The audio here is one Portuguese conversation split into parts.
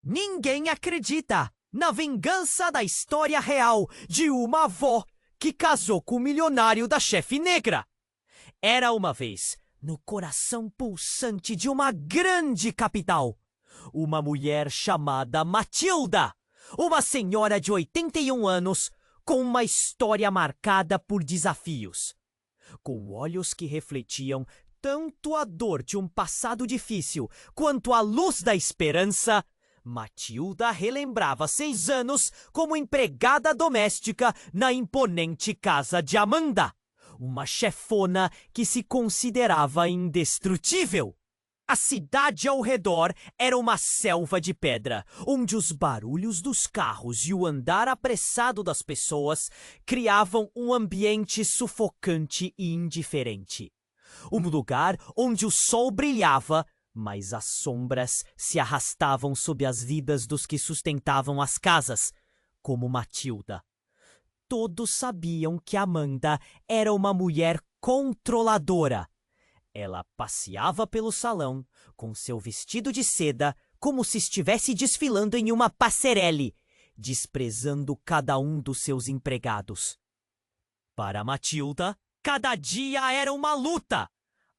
Ninguém acredita na vingança da história real de uma avó que casou com o milionário da chefe negra. Era uma vez, no coração pulsante de uma grande capital, uma mulher chamada Matilda, uma senhora de 81 anos com uma história marcada por desafios. Com olhos que refletiam tanto a dor de um passado difícil quanto a luz da esperança, Matilda relembrava 6 anos como empregada doméstica na imponente casa de Amanda, uma chefona que se considerava indestrutível. A cidade ao redor era uma selva de pedra, onde os barulhos dos carros e o andar apressado das pessoas criavam um ambiente sufocante e indiferente. Um lugar onde o sol brilhava, mas as sombras se arrastavam sob as vidas dos que sustentavam as casas, como Matilda. Todos sabiam que Amanda era uma mulher controladora. Ela passeava pelo salão, com seu vestido de seda, como se estivesse desfilando em uma passerelle, desprezando cada um dos seus empregados. Para Matilda, cada dia era uma luta.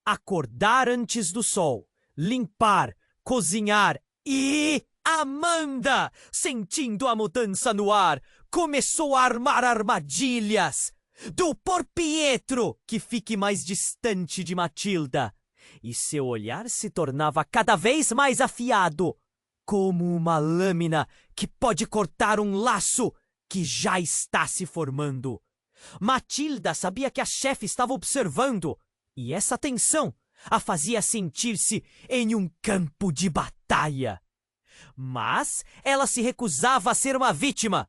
Acordar antes do sol, limpar, cozinhar e... Amanda, sentindo a mudança no ar, começou a armar armadilhas. Do por Pietro, que fique mais distante de Matilda. E seu olhar se tornava cada vez mais afiado, como uma lâmina que pode cortar um laço que já está se formando. Matilda sabia que a chefe estava observando, e essa tensão a fazia sentir-se em um campo de batalha. Mas ela se recusava a ser uma vítima.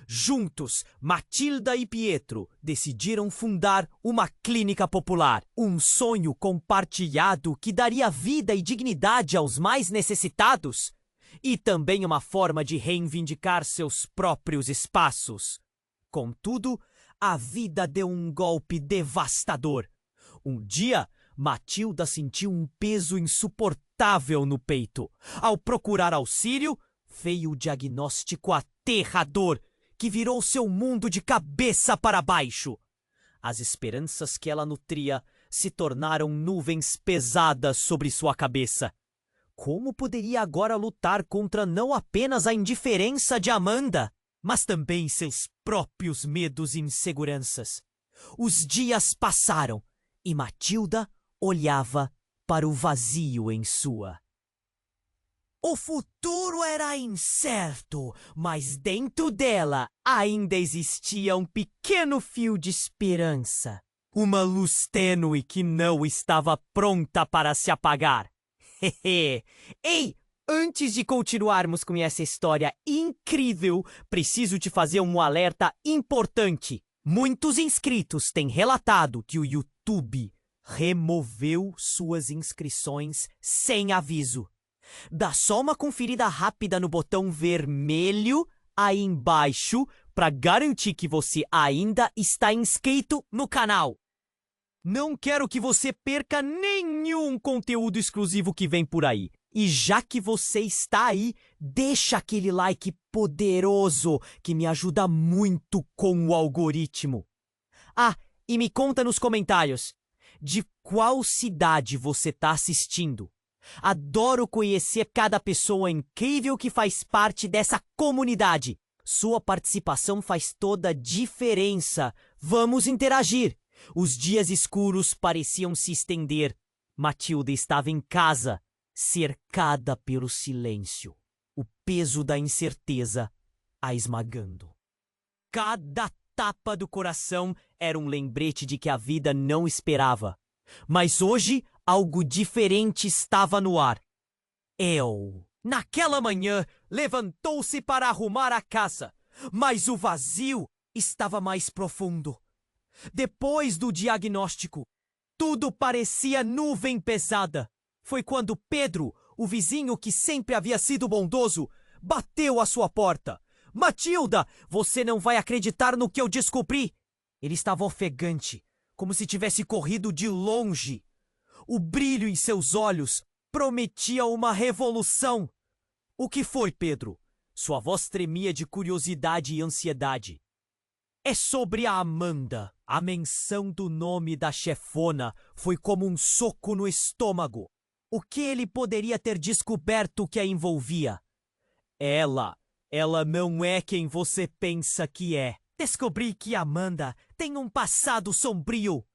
Juntos, Matilda e Pietro decidiram fundar uma clínica popular, um sonho compartilhado que daria vida e dignidade aos mais necessitados, e também uma forma de reivindicar seus próprios espaços. Contudo, a vida deu um golpe devastador. Um dia, Matilda sentiu um peso insuportável no peito. Ao procurar auxílio, veio o diagnóstico aterrador que virou seu mundo de cabeça para baixo. As esperanças que ela nutria se tornaram nuvens pesadas sobre sua cabeça. Como poderia agora lutar contra não apenas a indiferença de Amanda, mas também seus próprios medos e inseguranças? Os dias passaram e Matilda olhava para o vazio em sua. O futuro era incerto, mas dentro dela ainda existia um pequeno fio de esperança. Uma luz tênue que não estava pronta para se apagar. Ei, antes de continuarmos com essa história incrível, preciso te fazer um alerta importante. Muitos inscritos têm relatado que o YouTube removeu suas inscrições sem aviso. Dá só uma conferida rápida no botão vermelho aí embaixo para garantir que você ainda está inscrito no canal. Não quero que você perca nenhum conteúdo exclusivo que vem por aí. E já que você está aí, deixa aquele like poderoso que me ajuda muito com o algoritmo. Ah, e me conta nos comentários de qual cidade você está assistindo. Adoro conhecer cada pessoa incrível que faz parte dessa comunidade. Sua participação faz toda a diferença. Vamos interagir. Os dias escuros pareciam se estender. Matilda estava em casa, cercada pelo silêncio, o peso da incerteza a esmagando. Cada tapa do coração era um lembrete de que a vida não esperava. Mas hoje, algo diferente estava no ar. Naquela manhã, levantou-se para arrumar a casa, mas o vazio estava mais profundo. Depois do diagnóstico, tudo parecia nuvem pesada. Foi quando Pedro, o vizinho que sempre havia sido bondoso, bateu à sua porta. Matilda, você não vai acreditar no que eu descobri. Ele estava ofegante, como se tivesse corrido de longe. O brilho em seus olhos prometia uma revolução. O que foi, Pedro? Sua voz tremia de curiosidade e ansiedade. É sobre a Amanda. A menção do nome da chefona foi como um soco no estômago. O que ele poderia ter descoberto que a envolvia? Ela não é quem você pensa que é. Descobri que Amanda tem um passado sombrio.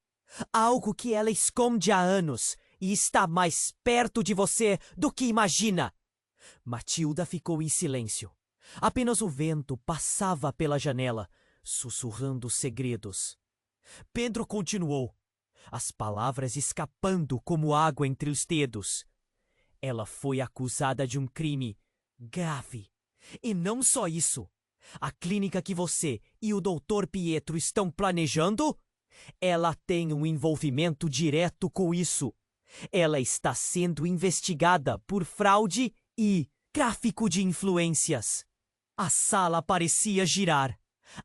Algo que ela esconde há anos e está mais perto de você do que imagina. Matilda ficou em silêncio. Apenas o vento passava pela janela, sussurrando segredos. Pedro continuou, as palavras escapando como água entre os dedos. Ela foi acusada de um crime grave. E não só isso. A clínica que você e o Dr. Pietro estão planejando? Ela tem um envolvimento direto com isso. Ela está sendo investigada por fraude e tráfico de influências. A sala parecia girar.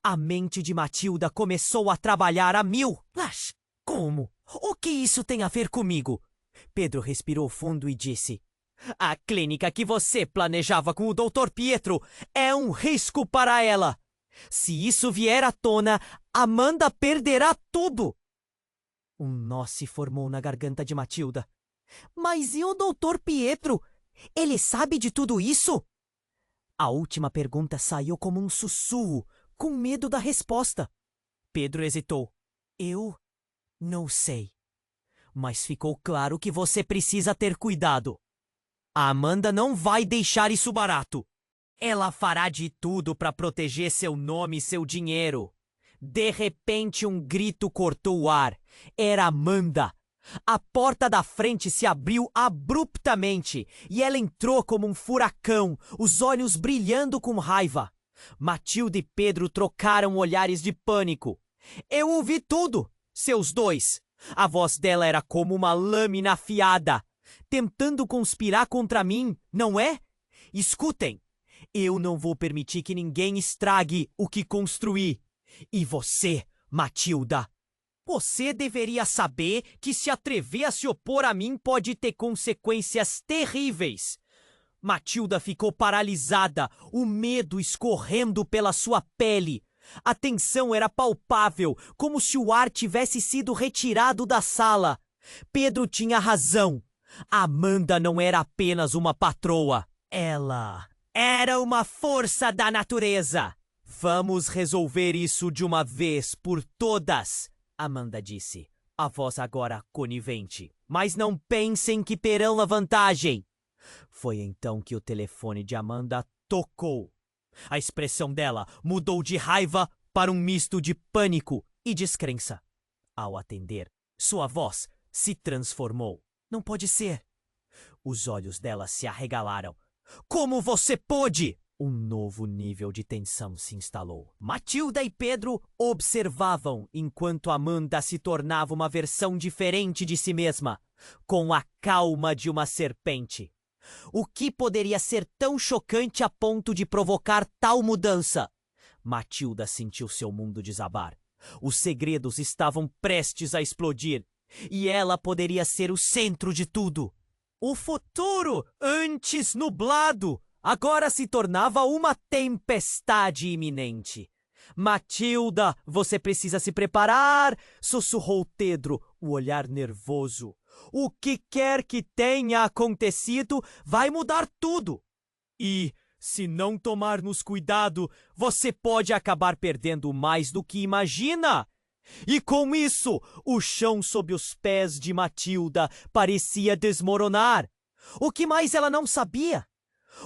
A mente de Matilda começou a trabalhar a mil. Mas como? O que isso tem a ver comigo? Pedro respirou fundo e disse: a clínica que você planejava com o Dr. Pietro é um risco para ela. Se isso vier à tona, Amanda perderá tudo. Um nó se formou na garganta de Matilda. Mas e o Dr. Pietro? Ele sabe de tudo isso? A última pergunta saiu como um sussurro, com medo da resposta. Pedro hesitou. Eu não sei. Mas ficou claro que você precisa ter cuidado. A Amanda não vai deixar isso barato. Ela fará de tudo para proteger seu nome e seu dinheiro. De repente, um grito cortou o ar. Era Amanda. A porta da frente se abriu abruptamente e ela entrou como um furacão, os olhos brilhando com raiva. Matilda e Pedro trocaram olhares de pânico. Eu ouvi tudo, seus dois. A voz dela era como uma lâmina afiada, tentando conspirar contra mim, não é? Escutem, eu não vou permitir que ninguém estrague o que construí. E você, Matilda? Você deveria saber que se atrever a se opor a mim pode ter consequências terríveis. Matilda ficou paralisada, o medo escorrendo pela sua pele. A tensão era palpável, como se o ar tivesse sido retirado da sala. Pedro tinha razão. Amanda não era apenas uma patroa. Ela era uma força da natureza. Vamos resolver isso de uma vez por todas, Amanda disse, a voz agora conivente. Mas não pensem que terão a vantagem. Foi então que o telefone de Amanda tocou. A expressão dela mudou de raiva para um misto de pânico e descrença. Ao atender, sua voz se transformou. Não pode ser. Os olhos dela se arregalaram. Como você pôde? Um novo nível de tensão se instalou. Matilda e Pedro observavam enquanto Amanda se tornava uma versão diferente de si mesma, com a calma de uma serpente. O que poderia ser tão chocante a ponto de provocar tal mudança? Matilda sentiu seu mundo desabar. Os segredos estavam prestes a explodir, e ela poderia ser o centro de tudo. O futuro, antes nublado, agora se tornava uma tempestade iminente. Matilda, você precisa se preparar, sussurrou Pedro, o olhar nervoso. O que quer que tenha acontecido vai mudar tudo. E, se não tomarmos cuidado, você pode acabar perdendo mais do que imagina. E com isso, o chão sob os pés de Matilda parecia desmoronar. O que mais ela não sabia?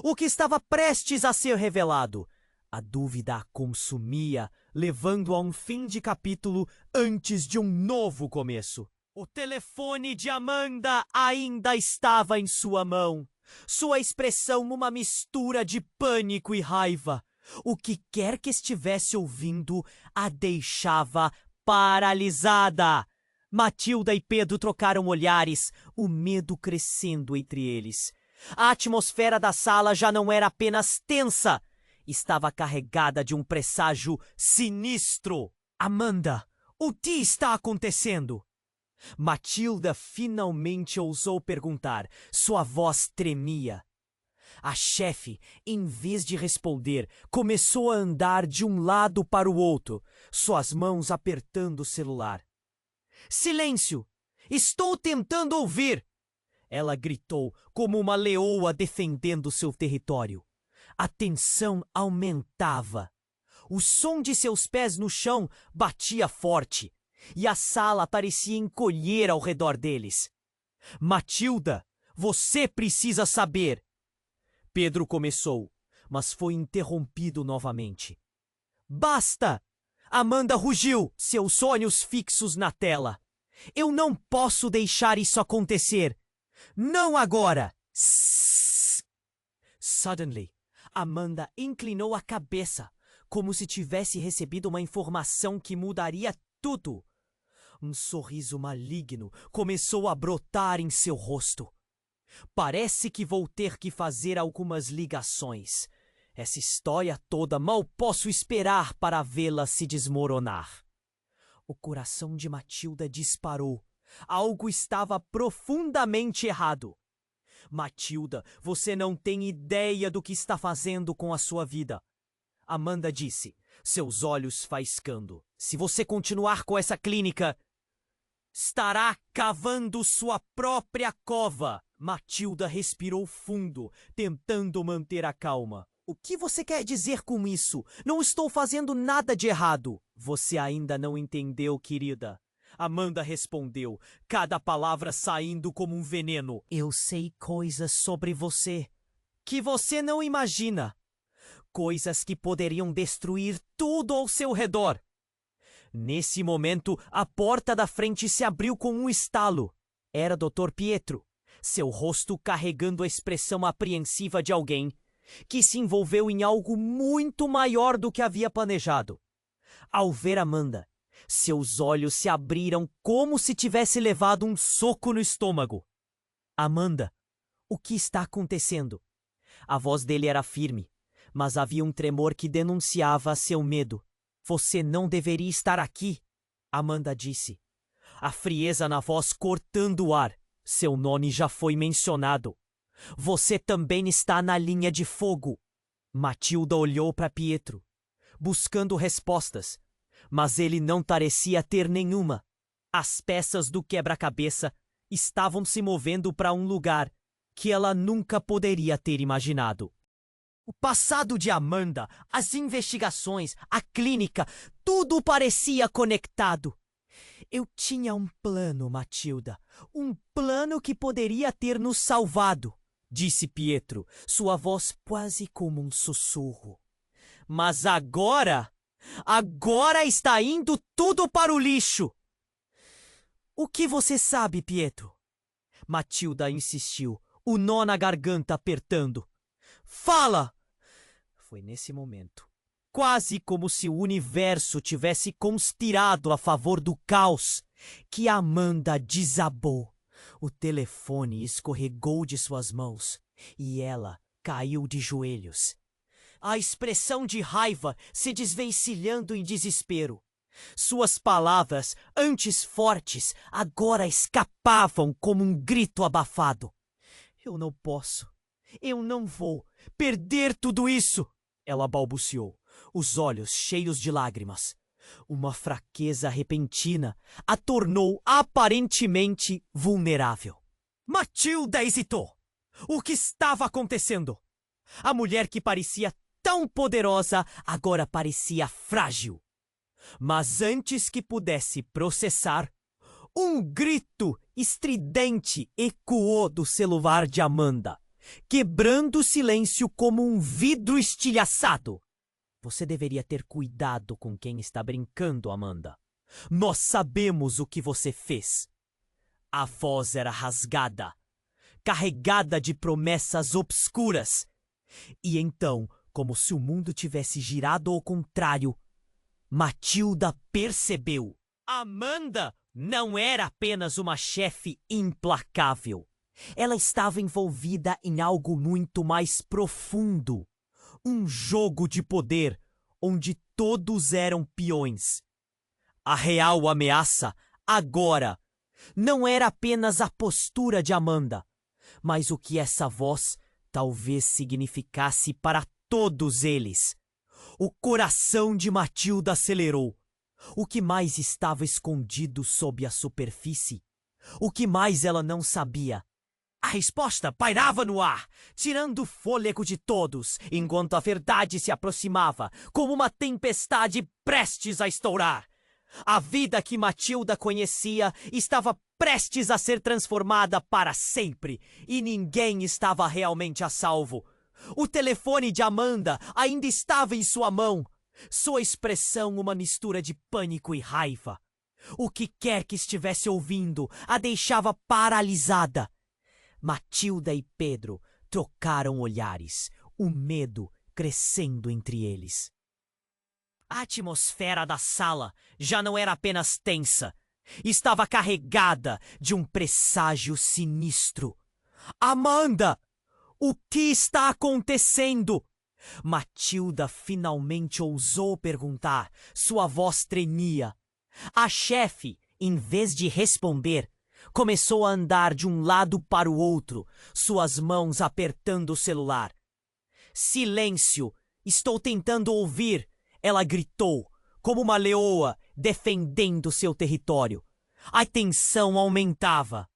O que estava prestes a ser revelado? A dúvida a consumia, levando a um fim de capítulo antes de um novo começo. O telefone de Amanda ainda estava em sua mão. Sua expressão uma mistura de pânico e raiva. O que quer que estivesse ouvindo a deixava paralisada. Matilda e Pedro trocaram olhares, o medo crescendo entre eles. A atmosfera da sala já não era apenas tensa, estava carregada de um presságio sinistro. Amanda, o que está acontecendo? Matilda finalmente ousou perguntar. Sua voz tremia. A chefe, em vez de responder, começou a andar de um lado para o outro, suas mãos apertando o celular. Silêncio! Estou tentando ouvir! Ela gritou como uma leoa defendendo seu território. A tensão aumentava. O som de seus pés no chão batia forte, e a sala parecia encolher ao redor deles. Matilda, você precisa saber! Pedro começou, mas foi interrompido novamente. Basta! Amanda rugiu, seus olhos fixos na tela. Eu não posso deixar isso acontecer. Não agora! Suddenly, Amanda inclinou a cabeça, como se tivesse recebido uma informação que mudaria tudo. Um sorriso maligno começou a brotar em seu rosto. Parece que vou ter que fazer algumas ligações. Essa história toda mal posso esperar para vê-la se desmoronar. O coração de Matilda disparou. Algo estava profundamente errado. Matilda, você não tem ideia do que está fazendo com a sua vida. Amanda disse, seus olhos faiscando. Se você continuar com essa clínica, estará cavando sua própria cova. Matilda respirou fundo, tentando manter a calma. O que você quer dizer com isso? Não estou fazendo nada de errado. Você ainda não entendeu, querida. Amanda respondeu, cada palavra saindo como um veneno. Eu sei coisas sobre você que você não imagina. Coisas que poderiam destruir tudo ao seu redor. Nesse momento, a porta da frente se abriu com um estalo. Era Dr. Pietro, seu rosto carregando a expressão apreensiva de alguém que se envolveu em algo muito maior do que havia planejado. Ao ver Amanda, seus olhos se abriram como se tivesse levado um soco no estômago. Amanda, o que está acontecendo? A voz dele era firme, mas havia um tremor que denunciava seu medo. Você não deveria estar aqui, Amanda disse. A frieza na voz cortando o ar. Seu nome já foi mencionado. Você também está na linha de fogo. Matilda olhou para Pietro, buscando respostas, mas ele não parecia ter nenhuma. As peças do quebra-cabeça estavam se movendo para um lugar que ela nunca poderia ter imaginado. O passado de Amanda, as investigações, a clínica, tudo parecia conectado. Eu tinha um plano, Matilda, um plano que poderia ter nos salvado, disse Pietro, sua voz quase como um sussurro. Mas agora está indo tudo para o lixo. O que você sabe, Pietro? Matilda insistiu, o nó na garganta apertando. Fala! Foi nesse momento, quase como se o universo tivesse conspirado a favor do caos, que Amanda desabou. O telefone escorregou de suas mãos e ela caiu de joelhos. A expressão de raiva se desvencilhando em desespero. Suas palavras, antes fortes, agora escapavam como um grito abafado. Eu não posso, eu não vou perder tudo isso, ela balbuciou, os olhos cheios de lágrimas. Uma fraqueza repentina a tornou aparentemente vulnerável. Matilda hesitou. O que estava acontecendo? A mulher que parecia tão poderosa agora parecia frágil. Mas antes que pudesse processar, um grito estridente ecoou do celular de Amanda, quebrando o silêncio como um vidro estilhaçado. Você deveria ter cuidado com quem está brincando, Amanda. Nós sabemos o que você fez. A voz era rasgada, carregada de promessas obscuras. E então, como se o mundo tivesse girado ao contrário, Matilda percebeu. Amanda não era apenas uma chefe implacável. Ela estava envolvida em algo muito mais profundo. Um jogo de poder onde todos eram peões. A real ameaça, agora, não era apenas a postura de Amanda, mas o que essa voz talvez significasse para todos eles. O coração de Matilda acelerou. O que mais estava escondido sob a superfície? O que mais ela não sabia? A resposta pairava no ar, tirando o fôlego de todos, enquanto a verdade se aproximava, como uma tempestade prestes a estourar. A vida que Matilda conhecia estava prestes a ser transformada para sempre, e ninguém estava realmente a salvo. O telefone de Amanda ainda estava em sua mão, sua expressão uma mistura de pânico e raiva. O que quer que estivesse ouvindo a deixava paralisada. Matilda e Pedro trocaram olhares, o medo crescendo entre eles. A atmosfera da sala já não era apenas tensa, estava carregada de um presságio sinistro. Amanda! O que está acontecendo? Matilda finalmente ousou perguntar, sua voz tremia. A chefe, em vez de responder, começou a andar de um lado para o outro, suas mãos apertando o celular. Silêncio! Estou tentando ouvir! Ela gritou, como uma leoa defendendo seu território. A tensão aumentava.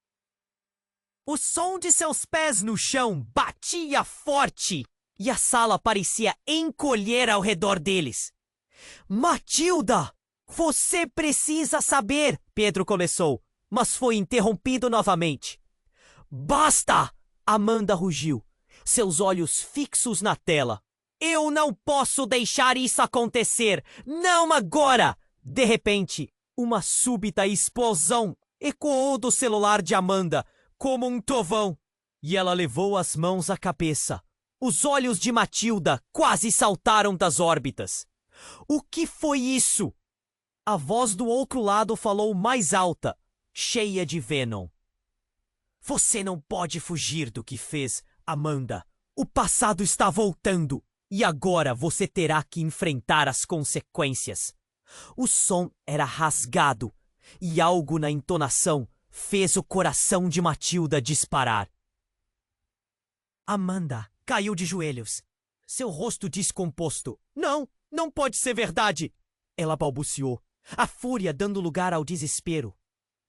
O som de seus pés no chão batia forte e a sala parecia encolher ao redor deles. Matilda! Você precisa saber! Pedro começou, mas foi interrompido novamente. Basta! Amanda rugiu, seus olhos fixos na tela. Eu não posso deixar isso acontecer! Não agora! De repente, uma súbita explosão ecoou do celular de Amanda, como um trovão, e ela levou as mãos à cabeça. Os olhos de Matilda quase saltaram das órbitas. O que foi isso? A voz do outro lado falou mais alta, cheia de venom. Você não pode fugir do que fez, Amanda. O passado está voltando, e agora você terá que enfrentar as consequências. O som era rasgado, e algo na entonação fez o coração de Matilda disparar. Amanda caiu de joelhos, seu rosto descomposto. Não pode ser verdade! Ela balbuciou, a fúria dando lugar ao desespero.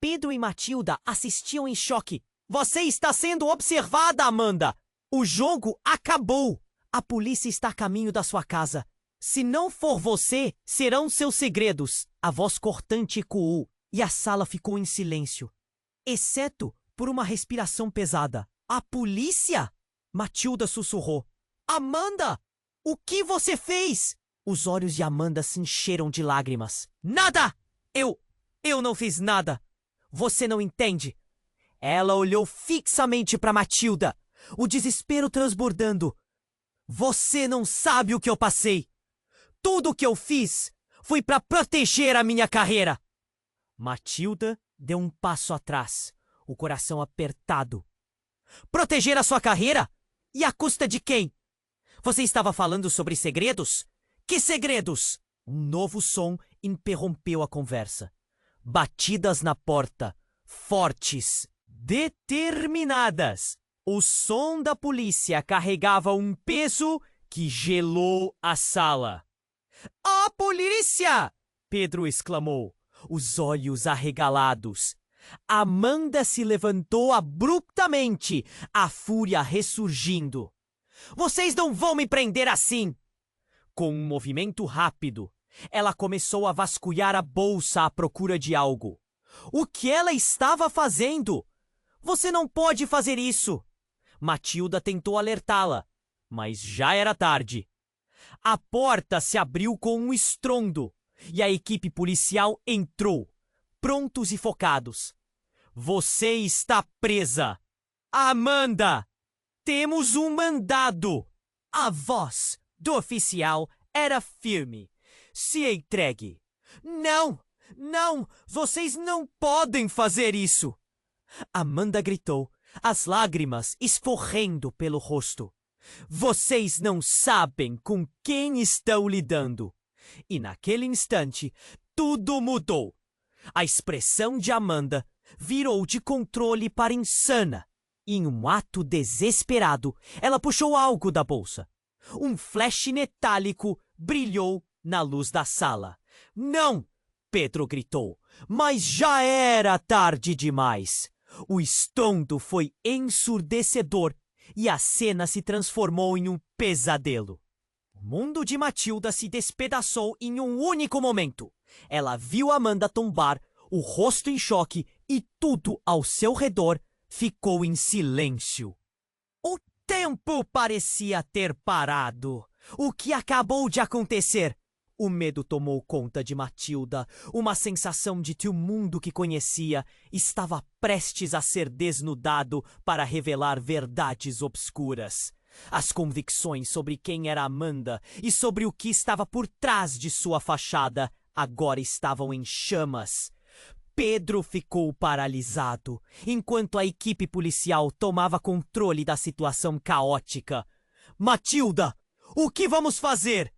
Pedro e Matilda assistiam em choque. Você está sendo observada, Amanda! O jogo acabou! A polícia está a caminho da sua casa. Se não for você, serão seus segredos. A voz cortante ecoou e a sala ficou em silêncio, exceto por uma respiração pesada. A polícia? Matilda sussurrou. Amanda! O que você fez? Os olhos de Amanda se encheram de lágrimas. Nada! Eu não fiz nada. Você não entende. Ela olhou fixamente para Matilda, o desespero transbordando. Você não sabe o que eu passei. Tudo o que eu fiz foi para proteger a minha carreira. Matilda deu um passo atrás, o coração apertado. Proteger a sua carreira? E à custa de quem? Você estava falando sobre segredos? Que segredos? Um novo som interrompeu a conversa. Batidas na porta, fortes, determinadas. O som da polícia carregava um peso que gelou a sala. A polícia! Pedro exclamou, os olhos arregalados. Amanda se levantou abruptamente, a fúria ressurgindo. Vocês não vão me prender assim! Com um movimento rápido, ela começou a vasculhar a bolsa à procura de algo. O que ela estava fazendo? Você não pode fazer isso! Matilda tentou alertá-la, mas já era tarde. A porta se abriu com um estrondo e a equipe policial entrou, prontos e focados. Você está presa! Amanda! Temos um mandado! A voz do oficial era firme. Se entregue. Não! Não! Vocês não podem fazer isso! Amanda gritou, as lágrimas escorrendo pelo rosto. Vocês não sabem com quem estão lidando. E naquele instante, tudo mudou. A expressão de Amanda virou de controle para insana. Em um ato desesperado, ela puxou algo da bolsa. Um flash metálico brilhou na luz da sala. Não! Pedro gritou, mas já era tarde demais. O estrondo foi ensurdecedor e a cena se transformou em um pesadelo. O mundo de Matilda se despedaçou em um único momento. Ela viu Amanda tombar, o rosto em choque, e tudo ao seu redor ficou em silêncio. O tempo parecia ter parado. O que acabou de acontecer? O medo tomou conta de Matilda, uma sensação de que o mundo que conhecia estava prestes a ser desnudado para revelar verdades obscuras. As convicções sobre quem era Amanda e sobre o que estava por trás de sua fachada agora estavam em chamas. Pedro ficou paralisado, enquanto a equipe policial tomava controle da situação caótica. Matilda, o que vamos fazer?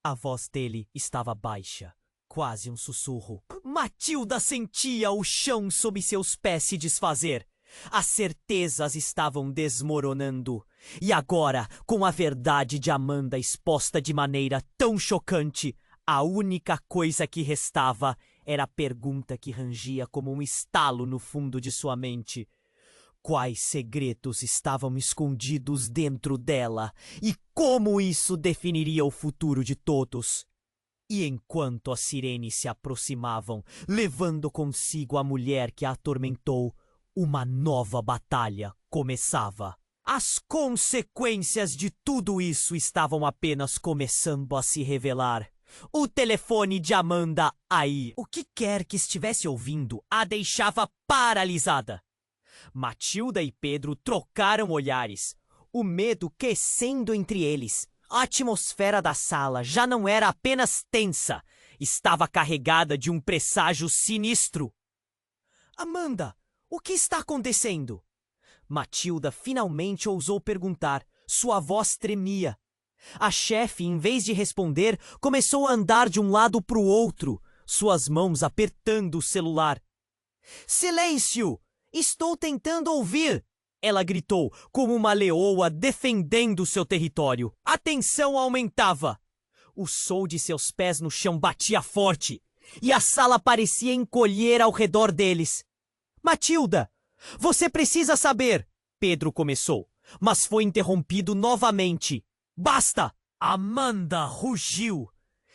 A voz dele estava baixa, quase um sussurro. Matilda sentia o chão sob seus pés se desfazer. As certezas estavam desmoronando. E agora, com a verdade de Amanda exposta de maneira tão chocante, a única coisa que restava era a pergunta que rangia como um estalo no fundo de sua mente. Quais segredos estavam escondidos dentro dela e como isso definiria o futuro de todos? E enquanto as sirenes se aproximavam, levando consigo a mulher que a atormentou, uma nova batalha começava. As consequências de tudo isso estavam apenas começando a se revelar. O telefone de Amanda aí. O que quer que estivesse ouvindo a deixava paralisada. Matilda e Pedro trocaram olhares, o medo crescendo entre eles. A atmosfera da sala já não era apenas tensa, estava carregada de um presságio sinistro. Amanda, o que está acontecendo? Matilda finalmente ousou perguntar, sua voz tremia. A chefe, em vez de responder, começou a andar de um lado para o outro, suas mãos apertando o celular. Silêncio! Estou tentando ouvir! Ela gritou, como uma leoa defendendo seu território. A tensão aumentava. O som de seus pés no chão batia forte, e a sala parecia encolher ao redor deles. Matilda, você precisa saber! Pedro começou, mas foi interrompido novamente. Basta! Amanda rugiu,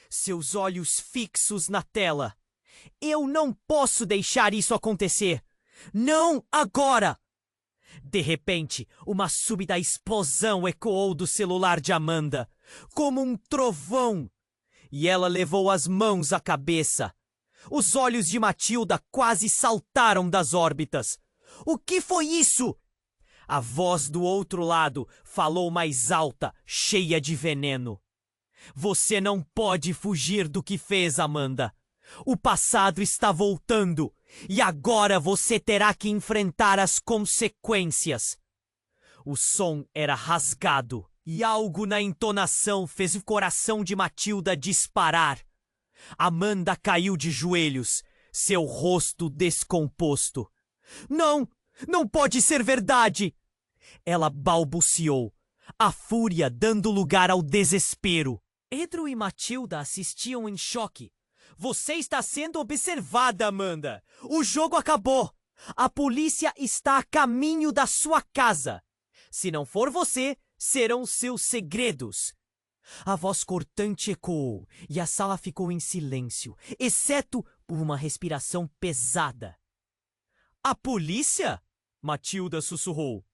seus olhos fixos na tela. Eu não posso deixar isso acontecer! Não agora! De repente, uma súbita explosão ecoou do celular de Amanda, como um trovão, e ela levou as mãos à cabeça. Os olhos de Matilda quase saltaram das órbitas. O que foi isso? A voz do outro lado falou mais alta, cheia de veneno. Você não pode fugir do que fez, Amanda. O passado está voltando. E agora você terá que enfrentar as consequências. O som era rasgado e algo na entonação fez o coração de Matilda disparar. Amanda caiu de joelhos, seu rosto descomposto. Não, não pode ser verdade! Ela balbuciou, a fúria dando lugar ao desespero. Pedro e Matilda assistiam em choque. Você está sendo observada, Amanda. O jogo acabou. A polícia está a caminho da sua casa. Se não for você, serão seus segredos. A voz cortante ecoou e a sala ficou em silêncio, exceto por uma respiração pesada. A polícia? Matilda sussurrou.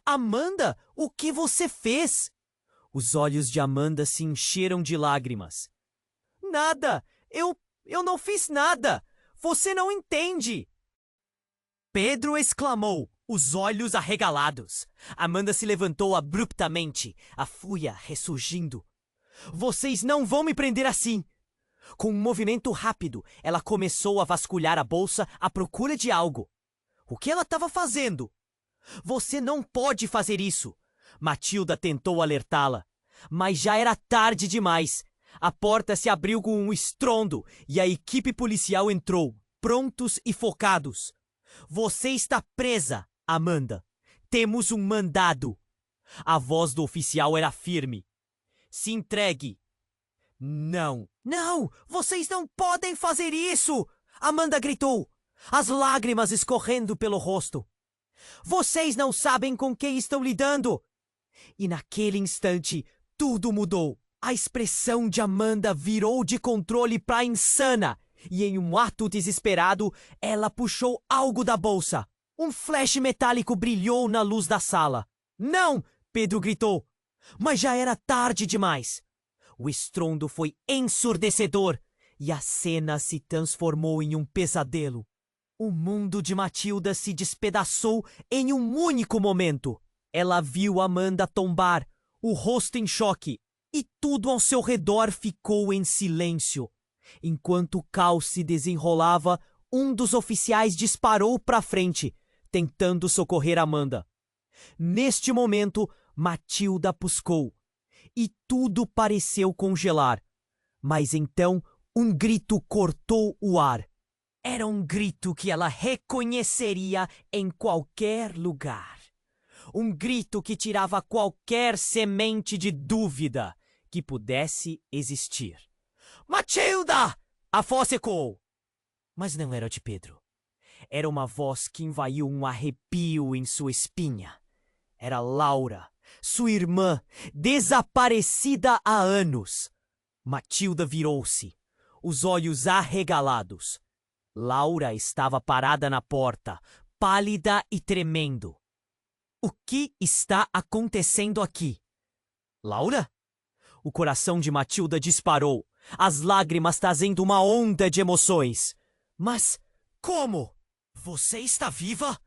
Amanda, o que você fez? Os olhos de Amanda se encheram de lágrimas. Nada! Eu não fiz nada! Você não entende! Pedro exclamou, os olhos arregalados. Amanda se levantou abruptamente, a fúria ressurgindo. Vocês não vão me prender assim! Com um movimento rápido, ela começou a vasculhar a bolsa à procura de algo. O que ela estava fazendo? Você não pode fazer isso! Matilda tentou alertá-la, mas já era tarde demais. A porta se abriu com um estrondo e a equipe policial entrou, prontos e focados. Você está presa, Amanda. Temos um mandado. A voz do oficial era firme. Se entregue. Não, não! Vocês não podem fazer isso! Amanda gritou, as lágrimas escorrendo pelo rosto. Vocês não sabem com quem estão lidando! E naquele instante, tudo mudou. A expressão de Amanda virou de controle para insana. E em um ato desesperado, ela puxou algo da bolsa. Um flash metálico brilhou na luz da sala. Não! Pedro gritou. Mas já era tarde demais. O estrondo foi ensurdecedor e a cena se transformou em um pesadelo. O mundo de Matilda se despedaçou em um único momento. Ela viu Amanda tombar, o rosto em choque, e tudo ao seu redor ficou em silêncio. Enquanto o caos se desenrolava, um dos oficiais disparou para frente, tentando socorrer Amanda. Neste momento, Matilda puscou, e tudo pareceu congelar. Mas então, um grito cortou o ar. Era um grito que ela reconheceria em qualquer lugar. Um grito que tirava qualquer semente de dúvida que pudesse existir. Matilda! A voz ecoou. Mas não era de Pedro. Era uma voz que invadiu um arrepio em sua espinha. Era Laura, sua irmã, desaparecida há anos. Matilda virou-se, os olhos arregalados. Laura estava parada na porta, pálida e tremendo. O que está acontecendo aqui? Laura? O coração de Matilda disparou, as lágrimas trazendo uma onda de emoções. Mas como? Você está viva?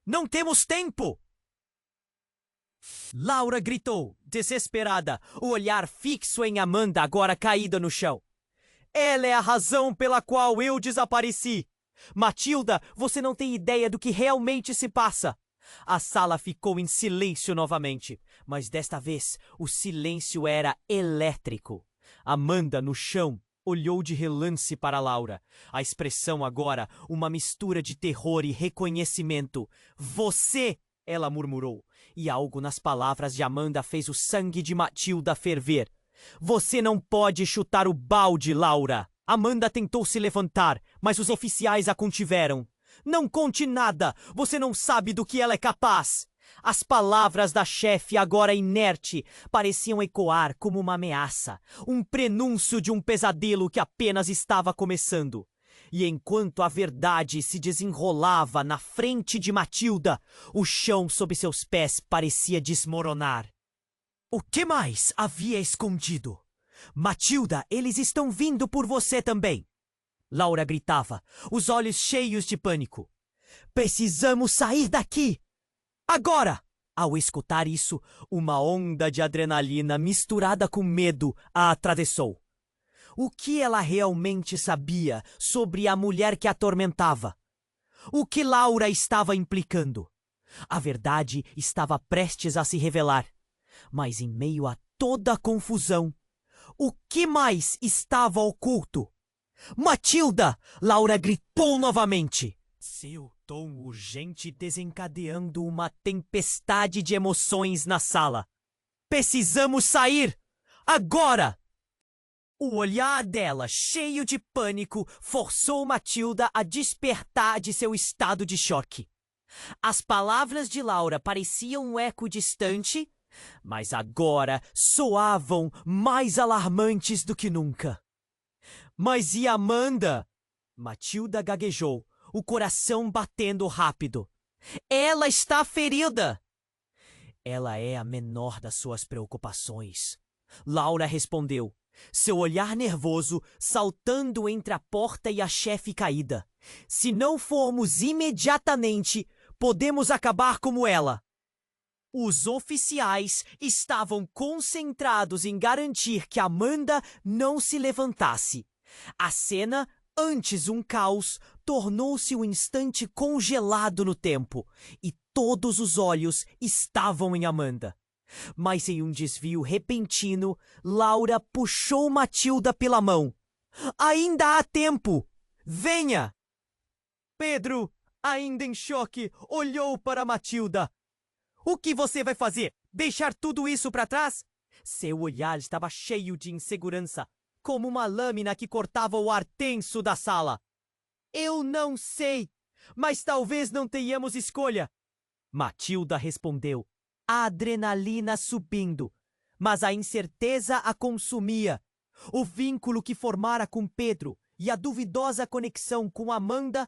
Não temos tempo! Laura gritou, desesperada, o olhar fixo em Amanda, agora caída no chão. Ela é a razão pela qual eu desapareci. Matilda, você não tem ideia do que realmente se passa. A sala ficou em silêncio novamente, mas desta vez o silêncio era elétrico. Amanda, no chão, olhou de relance para Laura. A expressão agora, uma mistura de terror e reconhecimento. Você, ela murmurou, e algo nas palavras de Amanda fez o sangue de Matilda ferver. Você não pode chutar o balde, Laura. Amanda tentou se levantar, mas os oficiais a contiveram. Não conte nada, você não sabe do que ela é capaz. As palavras da chefe, agora inerte, pareciam ecoar como uma ameaça, um prenúncio de um pesadelo que apenas estava começando. E enquanto a verdade se desenrolava na frente de Matilda, o chão sob seus pés parecia desmoronar. O que mais havia escondido? Matilda, eles estão vindo por você também! Laura gritava, os olhos cheios de pânico. Precisamos sair daqui! Agora! Ao escutar isso, uma onda de adrenalina misturada com medo a atravessou. O que ela realmente sabia sobre a mulher que a atormentava? O que Laura estava implicando? A verdade estava prestes a se revelar. Mas em meio a toda a confusão, o que mais estava oculto? Matilda! Laura gritou novamente. Seu tom urgente desencadeando uma tempestade de emoções na sala. Precisamos sair! Agora! O olhar dela, cheio de pânico, forçou Matilda a despertar de seu estado de choque. As palavras de Laura pareciam um eco distante, mas agora soavam mais alarmantes do que nunca. Mas e Amanda? Matilda gaguejou, o coração batendo rápido. Ela está ferida! Ela é a menor das suas preocupações. Laura respondeu, seu olhar nervoso saltando entre a porta e a chefe caída. Se não formos imediatamente, podemos acabar como ela. Os oficiais estavam concentrados em garantir que Amanda não se levantasse. A cena, antes um caos, tornou-se um instante congelado no tempo, e todos os olhos estavam em Amanda. Mas em um desvio repentino, Laura puxou Matilda pela mão. Ainda há tempo! Venha! Pedro, ainda em choque, olhou para Matilda. O que você vai fazer? Deixar tudo isso para trás? Seu olhar estava cheio de insegurança, como uma lâmina que cortava o ar tenso da sala. Eu não sei, mas talvez não tenhamos escolha. Matilda respondeu, a adrenalina subindo, mas a incerteza a consumia. O vínculo que formara com Pedro e a duvidosa conexão com Amanda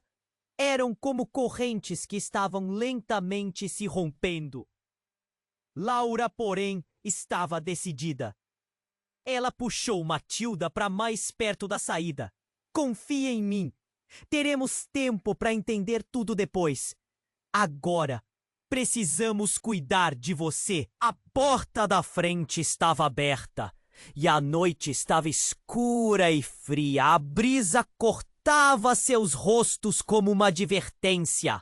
eram como correntes que estavam lentamente se rompendo. Laura, porém, estava decidida. Ela puxou Matilda para mais perto da saída. Confie em mim. Teremos tempo para entender tudo depois. Agora, precisamos cuidar de você. A porta da frente estava aberta e a noite estava escura e fria. A brisa cortava seus rostos como uma advertência.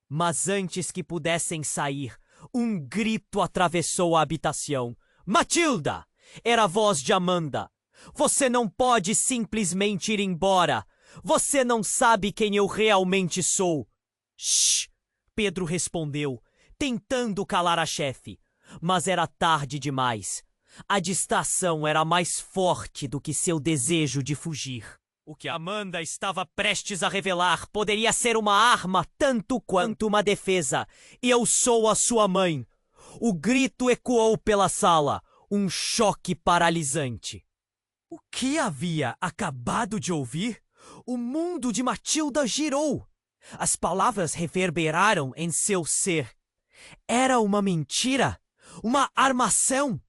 Mas antes que pudessem sair, um grito atravessou a habitação. Matilda! Era a voz de Amanda. Você não pode simplesmente ir embora. Você não sabe quem eu realmente sou. Shh! Pedro respondeu, tentando calar a chefe. Mas era tarde demais. A distração era mais forte do que seu desejo de fugir. O que Amanda estava prestes a revelar poderia ser uma arma tanto quanto uma defesa. Eu sou a sua mãe. O grito ecoou pela sala, um choque paralisante. O que havia acabado de ouvir? O mundo de Matilda girou. As palavras reverberaram em seu ser. Era uma mentira? Uma armação?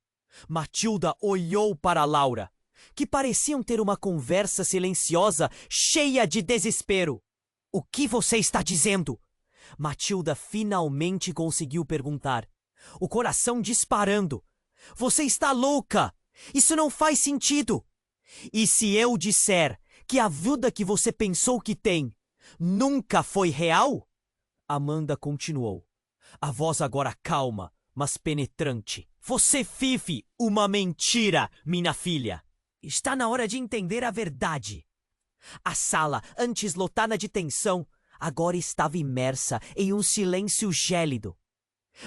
Matilda olhou para Laura, que pareciam ter uma conversa silenciosa, cheia de desespero. O que você está dizendo? Matilda finalmente conseguiu perguntar, o coração disparando. Você está louca! Isso não faz sentido! E se eu disser que a vida que você pensou que tem nunca foi real? Amanda continuou, a voz agora calma, mas penetrante. Você vive uma mentira, minha filha. Está na hora de entender a verdade. A sala, antes lotada de tensão, agora estava imersa em um silêncio gélido.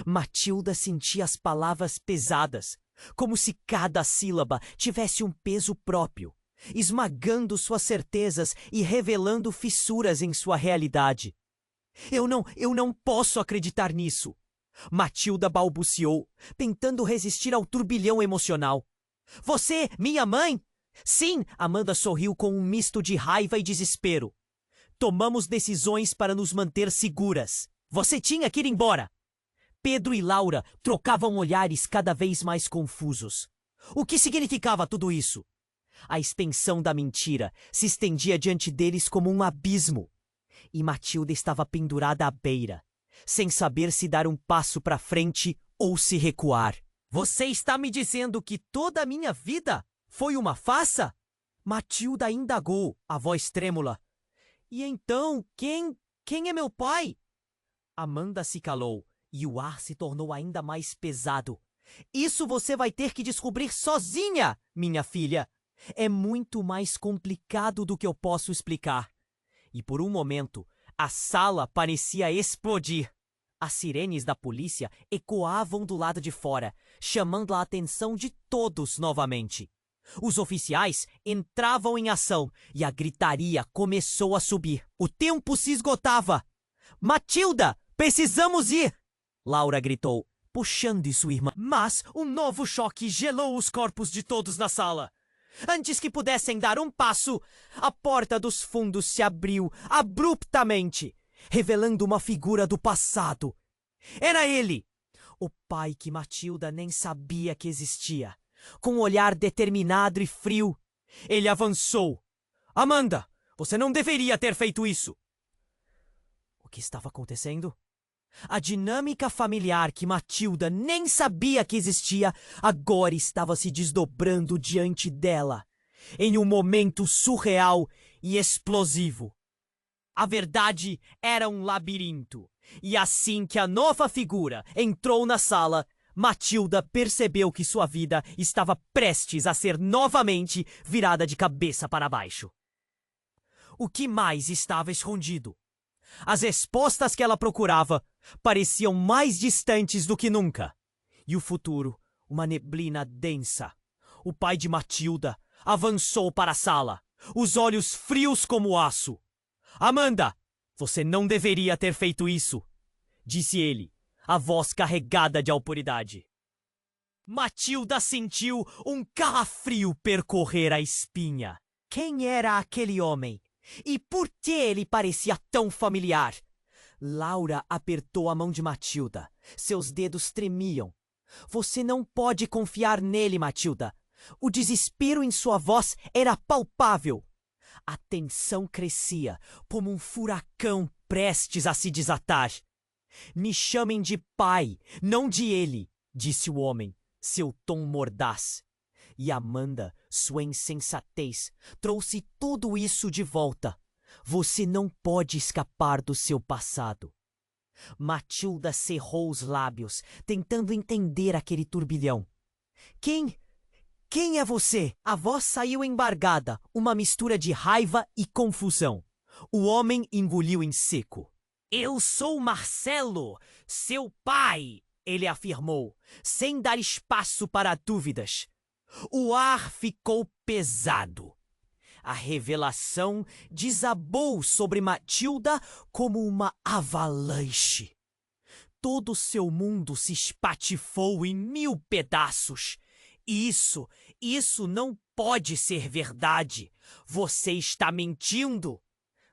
Matilda sentia as palavras pesadas, como se cada sílaba tivesse um peso próprio, esmagando suas certezas e revelando fissuras em sua realidade. Eu não posso acreditar nisso. Matilda balbuciou, tentando resistir ao turbilhão emocional. Você, minha mãe? Sim, Amanda sorriu com um misto de raiva e desespero. Tomamos decisões para nos manter seguras. Você tinha que ir embora. Pedro e Laura trocavam olhares cada vez mais confusos. O que significava tudo isso? A extensão da mentira se estendia diante deles como um abismo. E Matilda estava pendurada à beira, sem saber se dar um passo para frente ou se recuar. Você está me dizendo que toda a minha vida foi uma farsa? Matilda indagou, a voz trêmula. E então, quem é meu pai? Amanda se calou e o ar se tornou ainda mais pesado. Isso você vai ter que descobrir sozinha, minha filha. É muito mais complicado do que eu posso explicar. E por um momento, a sala parecia explodir. As sirenes da polícia ecoavam do lado de fora, chamando a atenção de todos novamente. Os oficiais entravam em ação e a gritaria começou a subir. O tempo se esgotava. Matilda, precisamos ir! Laura gritou, puxando sua irmã. Mas um novo choque gelou os corpos de todos na sala. Antes que pudessem dar um passo, a porta dos fundos se abriu abruptamente, revelando uma figura do passado. Era ele, o pai que Matilda nem sabia que existia. Com um olhar determinado e frio, ele avançou. Amanda, você não deveria ter feito isso. O que estava acontecendo? A dinâmica familiar que Matilda nem sabia que existia agora estava se desdobrando diante dela, em um momento surreal e explosivo. A verdade era um labirinto, e assim que a nova figura entrou na sala, Matilda percebeu que sua vida estava prestes a ser novamente virada de cabeça para baixo. O que mais estava escondido? As respostas que ela procurava pareciam mais distantes do que nunca. E o futuro, uma neblina densa. O pai de Matilda avançou para a sala, os olhos frios como aço. Amanda, você não deveria ter feito isso, disse ele, a voz carregada de autoridade. Matilda sentiu um calafrio percorrer a espinha. Quem era aquele homem? E por que ele parecia tão familiar? Laura apertou a mão de Matilda. Seus dedos tremiam. Você não pode confiar nele, Matilda. O desespero em sua voz era palpável. A tensão crescia, como um furacão prestes a se desatar. Me chamem de pai, não de ele, disse o homem, seu tom mordaz. E Amanda, sua insensatez, trouxe tudo isso de volta. Você não pode escapar do seu passado. Matilda cerrou os lábios, tentando entender aquele turbilhão. Quem é você? A voz saiu embargada, uma mistura de raiva e confusão. O homem engoliu em seco. Eu sou Marcelo, seu pai, ele afirmou, sem dar espaço para dúvidas. O ar ficou pesado. A revelação desabou sobre Matilda como uma avalanche. Todo seu mundo se espatifou em 1000 pedaços. Isso não pode ser verdade. Você está mentindo.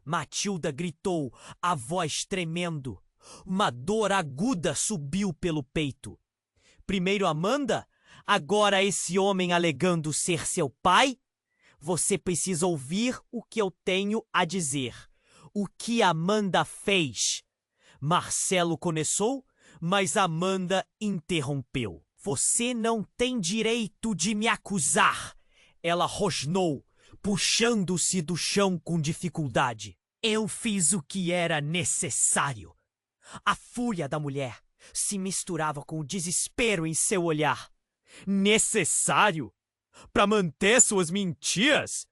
Matilda gritou, a voz tremendo. Uma dor aguda subiu pelo peito. Primeiro Amanda, agora esse homem alegando ser seu pai? Você precisa ouvir o que eu tenho a dizer. O que Amanda fez? Marcelo começou, mas Amanda interrompeu. Você não tem direito de me acusar. Ela rosnou, puxando-se do chão com dificuldade. Eu fiz o que era necessário. A fúria da mulher se misturava com o desespero em seu olhar. Necessário? Para manter suas mentiras?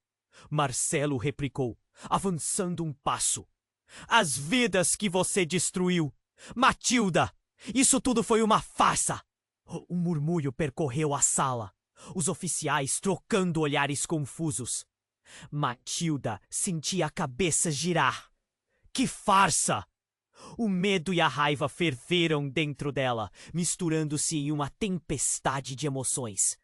Marcelo replicou, avançando um passo. As vidas que você destruiu. Matilda, isso tudo foi uma farsa. Um murmúrio percorreu a sala, os oficiais trocando olhares confusos. Matilda sentia a cabeça girar. Que farsa! O medo e a raiva ferveram dentro dela, misturando-se em uma tempestade de emoções.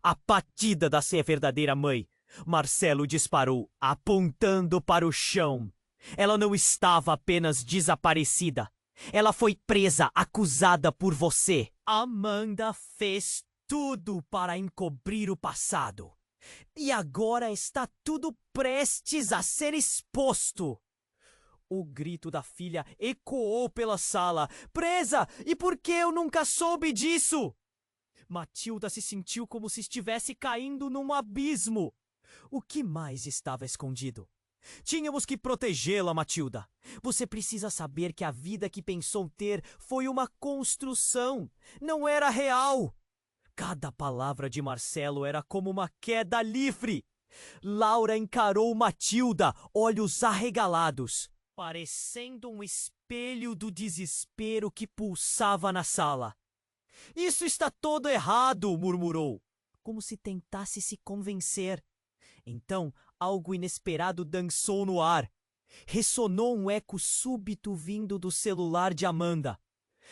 A partida da sua verdadeira mãe, Marcelo disparou, apontando para o chão. Ela não estava apenas desaparecida. Ela foi presa, acusada por você. Amanda fez tudo para encobrir o passado. E agora está tudo prestes a ser exposto. O grito da filha ecoou pela sala. Presa! E por que eu nunca soube disso? Matilda se sentiu como se estivesse caindo num abismo. O que mais estava escondido? Tínhamos que protegê-la, Matilda. Você precisa saber que a vida que pensou ter foi uma construção. Não era real. Cada palavra de Marcelo era como uma queda livre. Laura encarou Matilda, olhos arregalados, parecendo um espelho do desespero que pulsava na sala. Isso está todo errado, murmurou, como se tentasse se convencer. Então, algo inesperado dançou no ar. Ressonou um eco súbito vindo do celular de Amanda.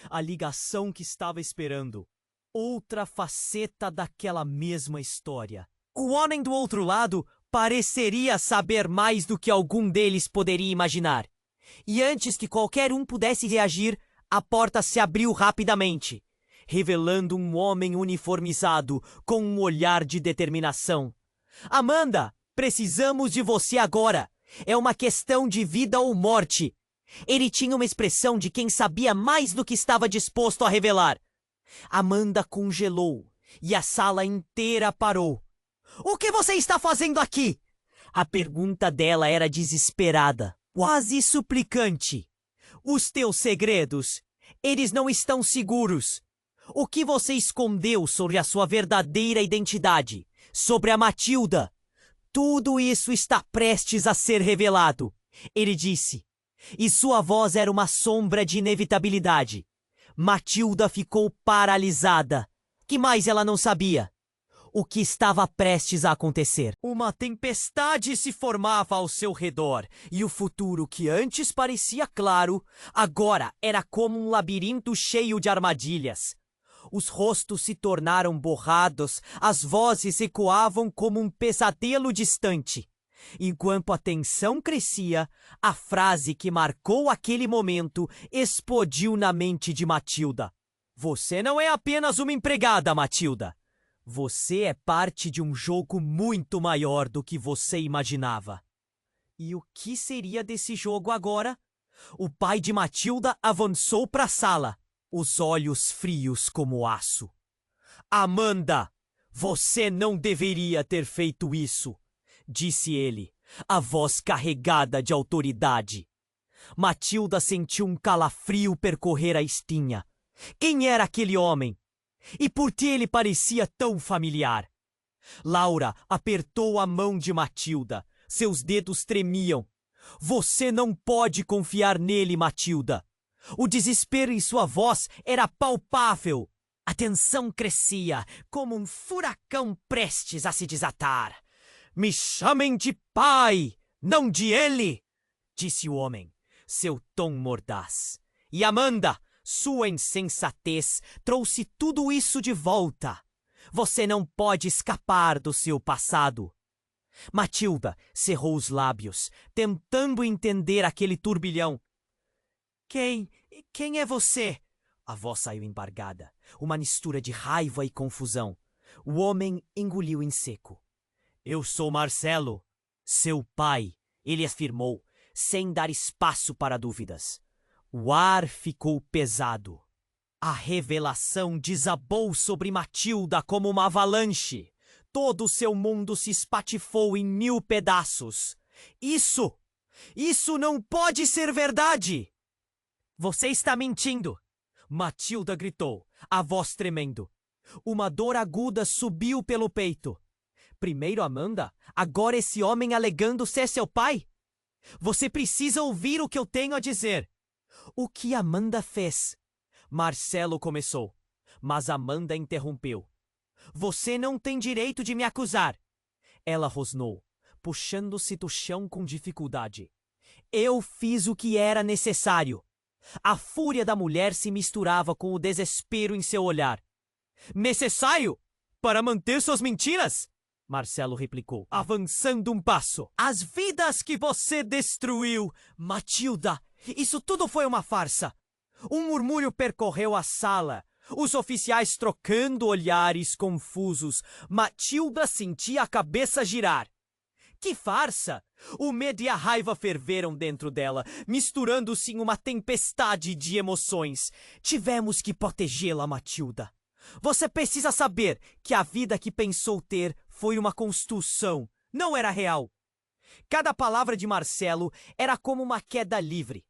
A ligação que estava esperando. Outra faceta daquela mesma história. O homem do outro lado pareceria saber mais do que algum deles poderia imaginar. E antes que qualquer um pudesse reagir, a porta se abriu rapidamente, revelando um homem uniformizado com um olhar de determinação. Amanda, precisamos de você agora. É uma questão de vida ou morte. Ele tinha uma expressão de quem sabia mais do que estava disposto a revelar. Amanda congelou e a sala inteira parou. O que você está fazendo aqui? A pergunta dela era desesperada, quase suplicante. Os teus segredos, eles não estão seguros. O que você escondeu sobre a sua verdadeira identidade? Sobre a Matilda? Tudo isso está prestes a ser revelado. Ele disse. e sua voz era uma sombra de inevitabilidade. Matilda ficou paralisada. Que mais ela não sabia? O que estava prestes a acontecer? Uma tempestade se formava ao seu redor, e o futuro que antes parecia claro, agora era como um labirinto cheio de armadilhas. Os rostos se tornaram borrados, as vozes ecoavam como um pesadelo distante. Enquanto a tensão crescia, a frase que marcou aquele momento explodiu na mente de Matilda. Você não é apenas uma empregada, Matilda. Você é parte de um jogo muito maior do que você imaginava. E o que seria desse jogo agora? O pai de Matilda avançou para a sala, os olhos frios como aço. Amanda, você não deveria ter feito isso, disse ele, a voz carregada de autoridade. Matilda sentiu um calafrio percorrer a espinha. Quem era aquele homem? E por que ele parecia tão familiar? Laura apertou a mão de Matilda. Seus dedos tremiam. Você não pode confiar nele, Matilda. O desespero em sua voz era palpável. A tensão crescia, como um furacão prestes a se desatar. Me chamem de pai, não de ele, disse o homem, seu tom mordaz. E Amanda, sua insensatez trouxe tudo isso de volta. Você não pode escapar do seu passado. Matilda cerrou os lábios, tentando entender aquele turbilhão. Quem é você? A voz saiu embargada, uma mistura de raiva e confusão. O homem engoliu em seco. Eu sou Marcelo, seu pai, ele afirmou, sem dar espaço para dúvidas. O ar ficou pesado. A revelação desabou sobre Matilda como uma avalanche. Todo o seu mundo se espatifou em 1000 pedaços. Isso não pode ser verdade! Você está mentindo! Matilda gritou, a voz tremendo. Uma dor aguda subiu pelo peito. Primeiro Amanda, agora esse homem alegando ser seu pai? Você precisa ouvir o que eu tenho a dizer. O que Amanda fez? Marcelo começou, mas Amanda interrompeu. Você não tem direito de me acusar. Ela rosnou, puxando-se do chão com dificuldade. Eu fiz o que era necessário. A fúria da mulher se misturava com o desespero em seu olhar. Necessário? Para manter suas mentiras? Marcelo replicou, avançando um passo. As vidas que você destruiu, Matilda! Isso tudo foi uma farsa. Um murmúrio percorreu a sala. Os oficiais trocando olhares confusos. Matilda sentia a cabeça girar. Que farsa! O medo e a raiva ferveram dentro dela, misturando-se em uma tempestade de emoções. Tivemos que protegê-la, Matilda. Você precisa saber que a vida que pensou ter foi uma construção, não era real. Cada palavra de Marcelo era como uma queda livre.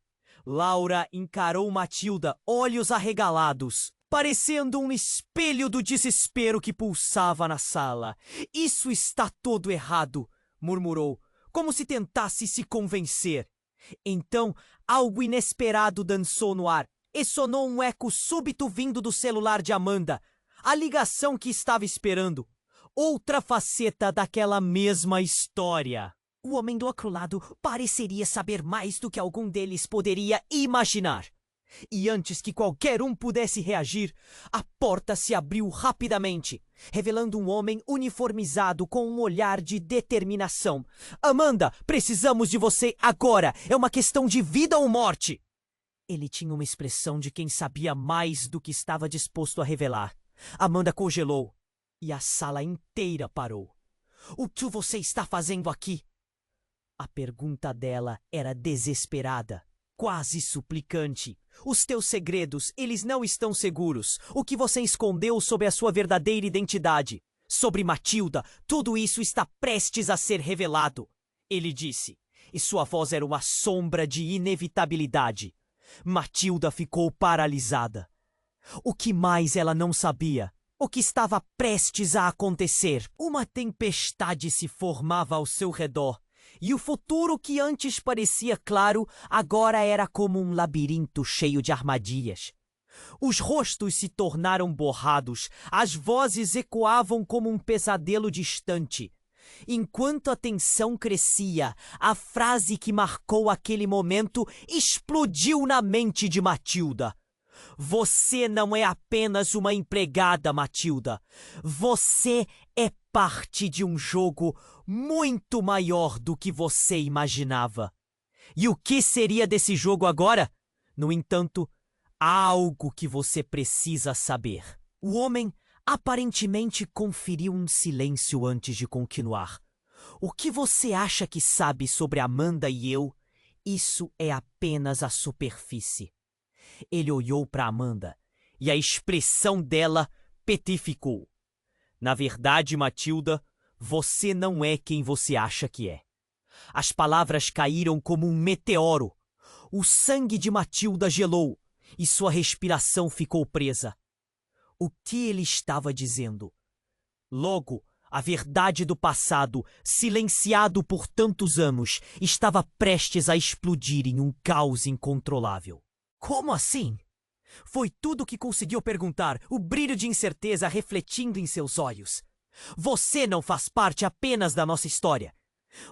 Laura encarou Matilda, olhos arregalados, parecendo um espelho do desespero que pulsava na sala. Isso está todo errado, murmurou, como se tentasse se convencer. Então, algo inesperado dançou no ar e sonou um eco súbito vindo do celular de Amanda, a ligação que estava esperando. Outra faceta daquela mesma história. O homem do outro lado pareceria saber mais do que algum deles poderia imaginar. E antes que qualquer um pudesse reagir, a porta se abriu rapidamente, revelando um homem uniformizado com um olhar de determinação. Amanda, precisamos de você agora! É uma questão de vida ou morte! Ele tinha uma expressão de quem sabia mais do que estava disposto a revelar. Amanda congelou e a sala inteira parou. O que você está fazendo aqui? A pergunta dela era desesperada, quase suplicante. Os teus segredos, eles não estão seguros. O que você escondeu sobre a sua verdadeira identidade? Sobre Matilda, tudo isso está prestes a ser revelado. Ele disse, e sua voz era uma sombra de inevitabilidade. Matilda ficou paralisada. O que mais ela não sabia? O que estava prestes a acontecer? Uma tempestade se formava ao seu redor. E o futuro que antes parecia claro, agora era como um labirinto cheio de armadilhas. Os rostos se tornaram borrados, as vozes ecoavam como um pesadelo distante. Enquanto a tensão crescia, a frase que marcou aquele momento explodiu na mente de Matilda. Você não é apenas uma empregada, Matilda. Você é parte de um jogo muito maior do que você imaginava. E o que seria desse jogo agora? No entanto, há algo que você precisa saber. O homem aparentemente conferiu um silêncio antes de continuar. O que você acha que sabe sobre Amanda e eu? Isso é apenas a superfície. Ele olhou para Amanda e a expressão dela petrificou. Na verdade, Matilda, você não é quem você acha que é. As palavras caíram como um meteoro. O sangue de Matilda gelou e sua respiração ficou presa. O que ele estava dizendo? Logo, a verdade do passado, silenciado por tantos anos, estava prestes a explodir em um caos incontrolável. Como assim? Foi tudo o que conseguiu perguntar, o brilho de incerteza refletindo em seus olhos. Você não faz parte apenas da nossa história.